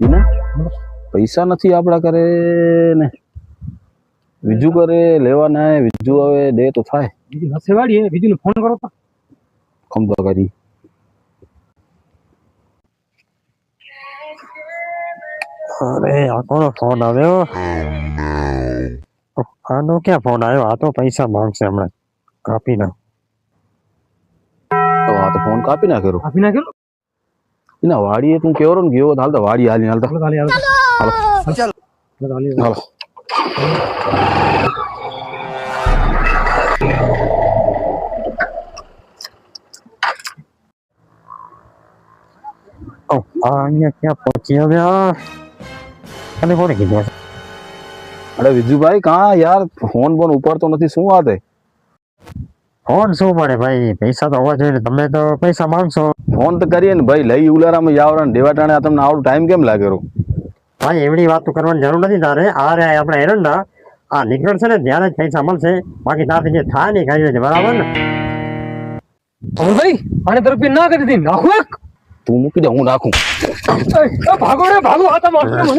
ના પૈસા નથી આપડા કરે ને બીજું કરે લેવા ના બીજું હવે દે તો થાય બીજી હસેવાડી હે બીજું ફોન કરો તો ખંભા કરી અરે આ કોનો ફોન આવ્યો? આનો ક્યાં ફોન આવ્યો? આ તો પૈસા માંગશે હમણાં. કાપી નાખ. તો આ તો ફોન કાપી નાખ્યો આપી નાખ્યો એના વાડીએ તું કેવરો ને ગયો હાલતા વાડી હાલી હાલતા ચાલો હાલી હાલો હાલો ચાલો હાલી હાલો આ અહીંયા ક્યાં પહોંચી આવ્યા? અને કોને કીધું હશે? અરે વિજુભાઈ કાં યાર ફોન બોન ઉપાડતો નથી શું વાત હે ફોન શું મળે ભાઈ? પૈસા તો હોવા જોઈએ. તમે તો પૈસા માંગશો. ફોન તો કરીએ ને ભાઈ લઈ ઉલારામાં જાવરા દેવાટાણે આ તમને આવડો ટાઈમ કેમ લાગેરો ભાઈ એવડી વાત તો કરવાની જરૂર નથી તારે. આ રે આપણે એરંડા આ નીકળશે ને ત્યારે જ પૈસા મળશે. બાકી તારથી જે થાય નહીં ખાઈ છે બરાબર ને? ભાઈ આને તો રૂપિયા ના કરી દીધી નાખો એક તું મૂકી દે હું નાખું ભાગો રે ભાગો આ તો મને